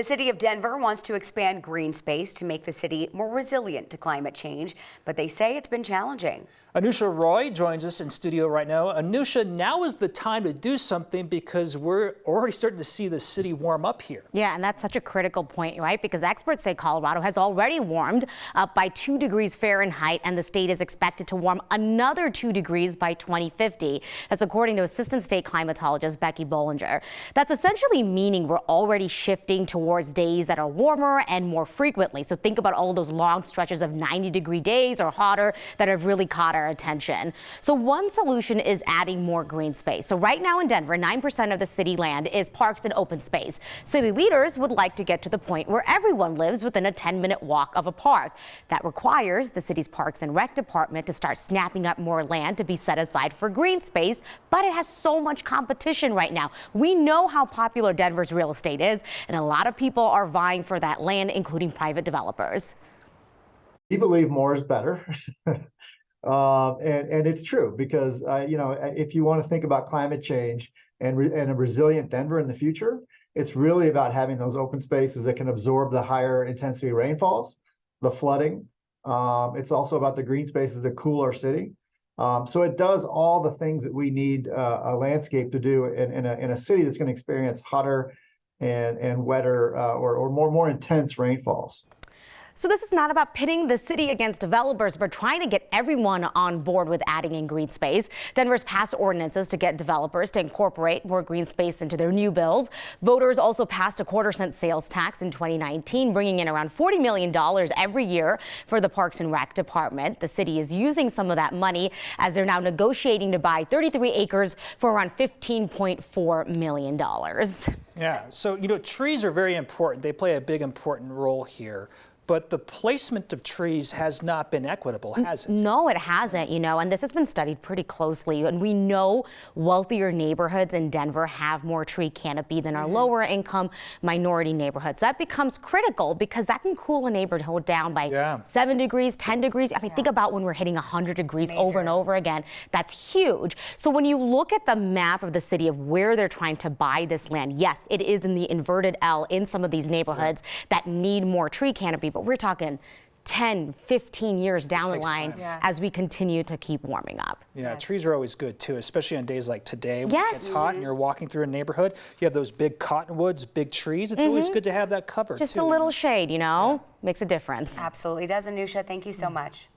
The city of Denver wants to expand green space to make the city more resilient to climate change, but they say it's been challenging. Anusha Roy joins us in studio right now. Anusha, now is the time to do something because we're already starting to see the city warm up here. Yeah, and that's such a critical point, right? Because experts say Colorado has already warmed up by 2 degrees Fahrenheit, and the state is expected to warm another 2 degrees by 2050. That's according to Assistant State Climatologist Becky Bollinger. That's essentially meaning we're already shifting towards days that are warmer and more frequently. So think about all those long stretches of 90-degree days or hotter that have really caught our attention. So one solution is adding more green space. So right now in Denver, 9% of the city land is parks and open space. City leaders would like to get to the point where everyone lives within a 10-minute walk of a park. That requires the city's Parks and Rec department to start snapping up more land to be set aside for green space, but it has so much competition right now. We know how popular Denver's real estate is, and a lot of people are vying for that land, including private developers. We believe more is better. And it's true because, if you want to think about climate change and a resilient Denver in the future, it's really about having those open spaces that can absorb the higher intensity rainfalls, the flooding. It's also about the green spaces that cool our city. So it does all the things that we need a landscape to do in a city that's going to experience hotter and wetter or more intense rainfalls. So this is not about pitting the city against developers, but trying to get everyone on board with adding in green space. Denver's passed ordinances to get developers to incorporate more green space into their new bills. Voters also passed a 1/4-cent sales tax in 2019, bringing in around $40 million every year for the Parks and Rec department. The city is using some of that money as they're now negotiating to buy 33 acres for around $15.4 million. Yeah, so, trees are very important. They play a big, important role here. But the placement of trees has not been equitable, has it? No, it hasn't, and this has been studied pretty closely. And we know wealthier neighborhoods in Denver have more tree canopy than our lower income minority neighborhoods. That becomes critical because that can cool a neighborhood down by 7 degrees, 10 degrees. I mean, think about when we're hitting 100 degrees over and over again. That's huge. So when you look at the map of the city of where they're trying to buy this land, yes, it is in the inverted L in some of these neighborhoods that need more tree canopy. But we're talking 10, 15 years down the line as we continue to keep warming up. Yeah, trees are always good too, especially on days like today when it's hot and you're walking through a neighborhood. You have those big cottonwoods, big trees. It's always good to have that cover. Just a little shade, makes a difference. Absolutely does, Anusha. Thank you so much.